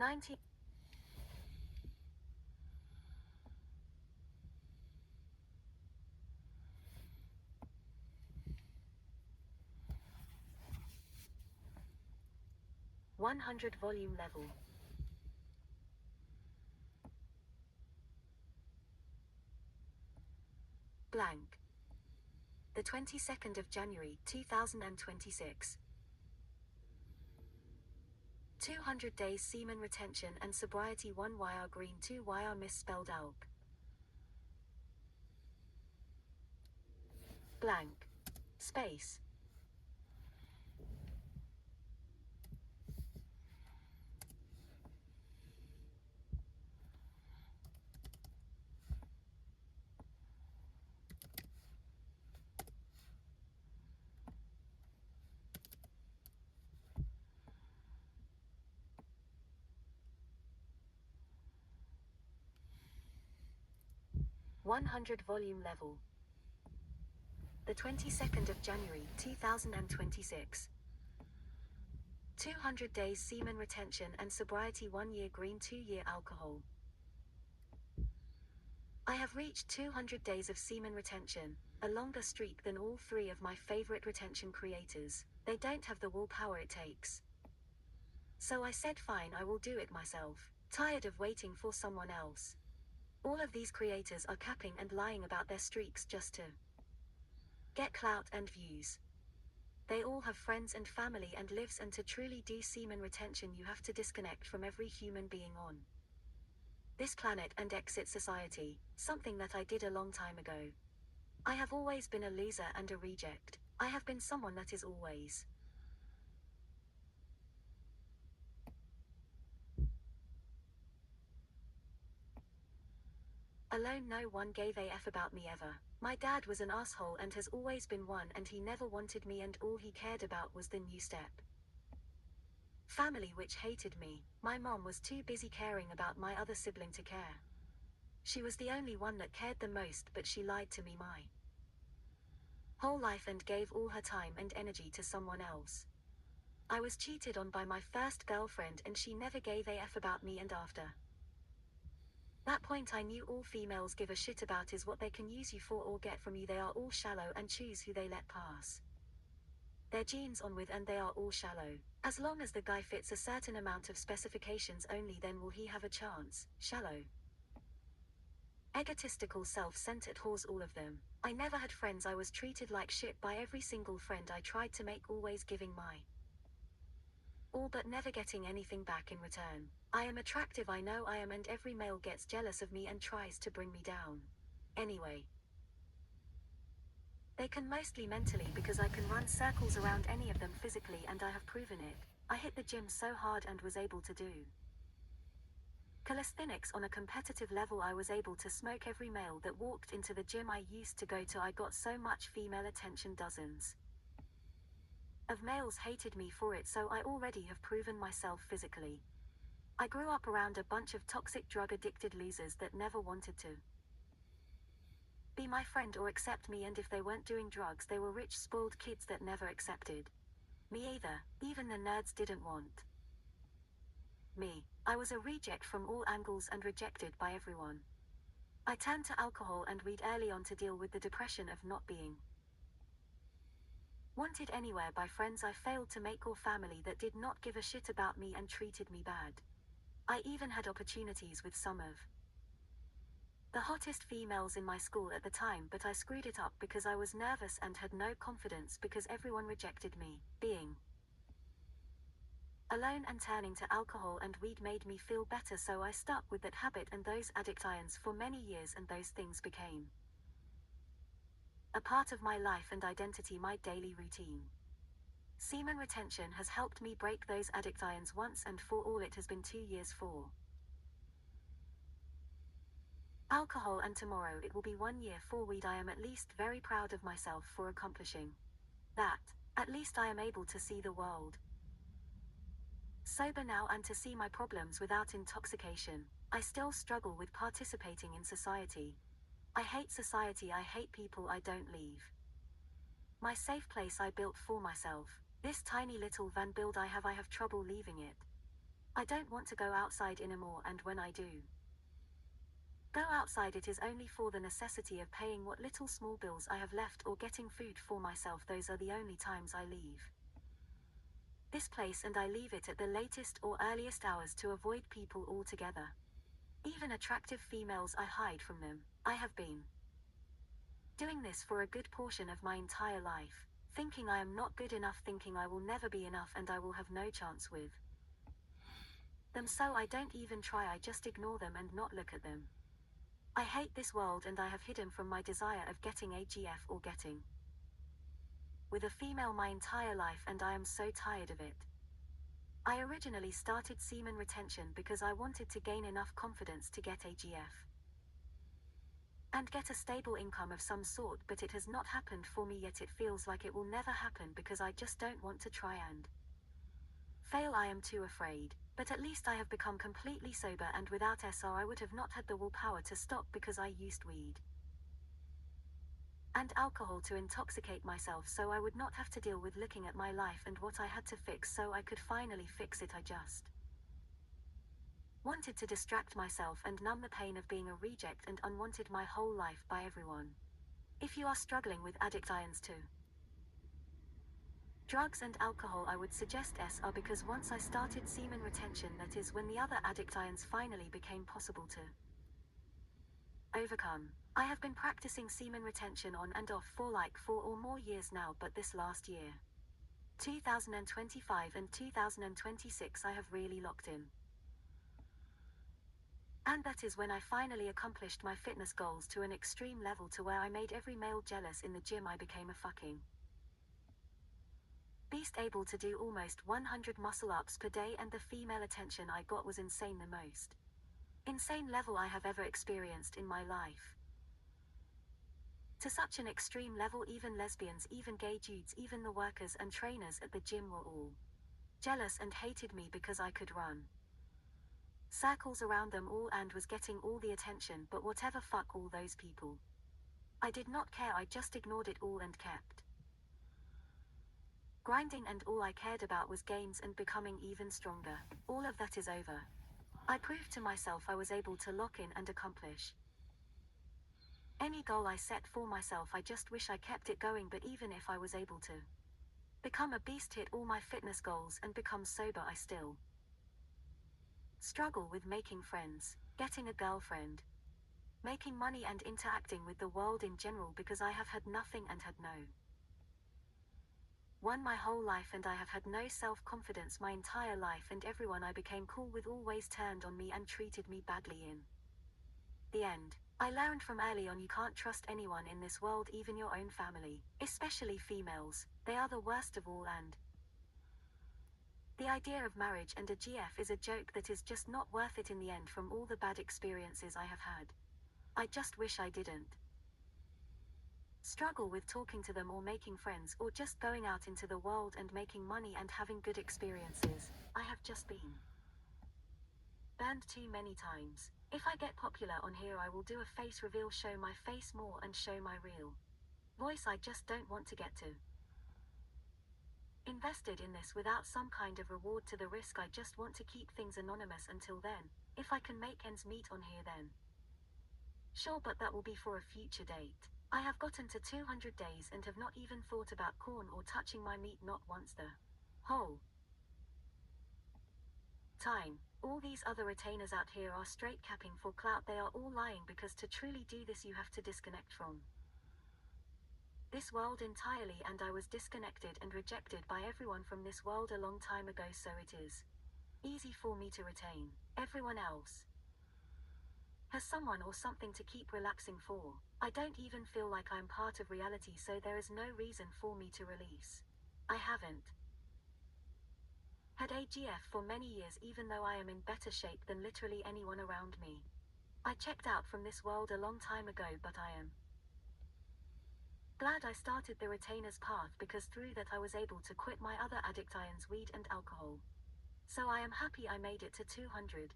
90 100 volume level. Blank. The 22nd of January, 2026. 200 days semen retention and sobriety 1YR green 2YR misspelled alk. Blank. Space. .100 volume level. The 22nd of January, 2026. 200 days semen retention and sobriety 1 year green 2 year alcohol. I have reached 200 days of semen retention, a longer streak than all three of my favorite retention creators. They don't have the willpower it takes. So I said fine, I will do it myself, tired of waiting for someone else. All of these creators are capping and lying about their streaks just to get clout and views. They all have friends and family and lives, and to truly do semen retention you have to disconnect from every human being on this planet and exit society, something that I did a long time ago. I have always been a loser and a reject. I have been someone that is always alone. No one gave a F about me ever. My dad was an asshole and has always been one, and he never wanted me, and all he cared about was the new step family, which hated me. My mom was too busy caring about my other sibling to care. She was the only one that cared the most, but she lied to me my whole life and gave all her time and energy to someone else. I was cheated on by my first girlfriend and she never gave a F about me, and after that point I knew all females give a shit about is what they can use you for or get from you. They are all shallow and choose who they let pass their genes on with, and they are all shallow. As long as the guy fits a certain amount of specifications only, then will he have a chance. Shallow, egotistical, self-centered whores, all of them. I never had friends. I was treated like shit by every single friend I tried to make, always giving my all but never getting anything back in return. I am attractive, I know I am, and every male gets jealous of me and tries to bring me down. Anyway, they can mostly mentally, because I can run circles around any of them physically, and I have proven it. I hit the gym so hard and was able to do calisthenics on a competitive level. I was able to smoke every male that walked into the gym I used to go to. I got so much female attention, dozens of males hated me for it, so I already have proven myself physically. I grew up around a bunch of toxic drug-addicted losers that never wanted to be my friend or accept me, and if they weren't doing drugs they were rich spoiled kids that never accepted me either. Even the nerds didn't want me. I was a reject from all angles and rejected by everyone. I turned to alcohol and weed early on to deal with the depression of not being wanted anywhere by friends I failed to make or family that did not give a shit about me and treated me bad. I even had opportunities with some of the hottest females in my school at the time, but I screwed it up because I was nervous and had no confidence because everyone rejected me. Being alone and turning to alcohol and weed made me feel better, so I stuck with that habit and those addictions for many years, and those things became a part of my life and identity, my daily routine. Semen retention has helped me break those addictions once and for all. It has been 2 years for alcohol, and tomorrow it will be 1 year for weed. I am at least very proud of myself for accomplishing that. At least I am able to see the world sober now and to see my problems without intoxication. I still struggle with participating in society. I hate society, I hate people, I don't leave my safe place I built for myself. This tiny little van build I have trouble leaving it. I don't want to go outside anymore, and when I do go outside, it is only for the necessity of paying what little small bills I have left or getting food for myself. Those are the only times I leave this place, and I leave it at the latest or earliest hours to avoid people altogether. Even attractive females, I hide from them. I have been doing this for a good portion of my entire life, thinking I am not good enough, thinking I will never be enough and I will have no chance with them, so I don't even try. I just ignore them and not look at them. I hate this world, and I have hidden from my desire of getting AGF or getting with a female my entire life, and I am so tired of it. I originally started semen retention because I wanted to gain enough confidence to get AGF and get a stable income of some sort, but it has not happened for me yet. It feels like it will never happen because I just don't want to try and fail. I am too afraid. But at least I have become completely sober, and without SR I would have not had the willpower to stop because I used weed and alcohol to intoxicate myself, so I would not have to deal with looking at my life and what I had to fix, so I could finally fix it. I just wanted to distract myself and numb the pain of being a reject and unwanted my whole life by everyone. If you are struggling with addictions to drugs and alcohol, I would suggest SR, because once I started semen retention, that is when the other addictions finally became possible to overcome. I have been practicing semen retention on and off for like 4 or more years now, but this last year, 2025 and 2026, I have really locked in. And that is when I finally accomplished my fitness goals to an extreme level, to where I made every male jealous in the gym. I became a fucking beast, able to do almost 100 muscle ups per day, and the female attention I got was insane, the most insane level I have ever experienced in my life. To such an extreme level, even lesbians, even gay dudes, even the workers and trainers at the gym were all jealous and hated me because I could run circles around them all and was getting all the attention. But whatever, fuck all those people. I did not care. I just ignored it all and kept grinding, and all I cared about was gains and becoming even stronger. All of that is over. I proved to myself I was able to lock in and accomplish any goal I set for myself. I just wish I kept it going, but even if I was able to become a beast, hit all my fitness goals and become sober, I still struggle with making friends, getting a girlfriend, making money and interacting with the world in general, because I have had nothing and had no one my whole life, and I have had no self-confidence my entire life, and everyone I became cool with always turned on me and treated me badly. In the end, I learned from early on, you can't trust anyone in this world, even your own family, especially females. They are the worst of all, and the idea of marriage and a GF is a joke that is just not worth it in the end. From all the bad experiences I have had, I just wish I didn't struggle with talking to them or making friends or just going out into the world and making money and having good experiences. I have just been banned too many times. If I get popular on here, I will do a face reveal, show my face more and show my real voice. I just don't want to get too invested in this without some kind of reward to the risk. I just want to keep things anonymous until then. If I can make ends meet on here, then sure, but that will be for a future date. I have gotten to 200 days and have not even thought about corn or touching my meat, not once the whole time. All these other retainers out here are straight capping for clout. They are all lying, because to truly do this you have to disconnect from this world entirely, and I was disconnected and rejected by everyone from this world a long time ago, so it is easy for me to retain. Everyone else has someone or something to keep relaxing for. I don't even feel like I'm part of reality, so there is no reason for me to release. I haven't had AGF for many years, even though I am in better shape than literally anyone around me. I checked out from this world a long time ago, but I am glad I started the retainer's path, because through that I was able to quit my other addictions, weed and alcohol. So I am happy I made it to 200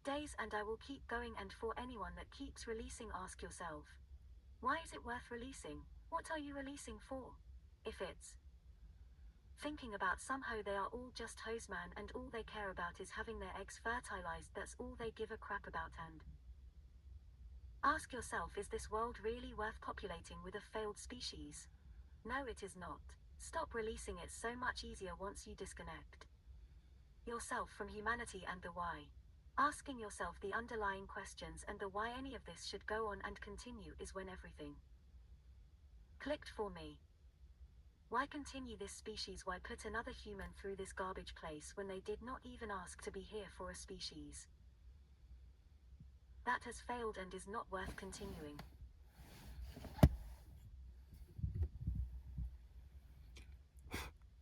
days, and I will keep going. And for anyone that keeps releasing, ask yourself, why is it worth releasing? What are you releasing for? If it's Thinking about somehow they are all just hoseman and all they care about is having their eggs fertilized, that's all they give a crap about. And ask yourself, is this world really worth populating with a failed species? No, it is not. Stop releasing, it so much easier once you disconnect yourself from humanity and the why. Asking yourself the underlying questions and the why any of this should go on and continue is when everything clicked for me. Why continue this species? Why put another human through this garbage place when they did not even ask to be here for a species that has failed and is not worth continuing?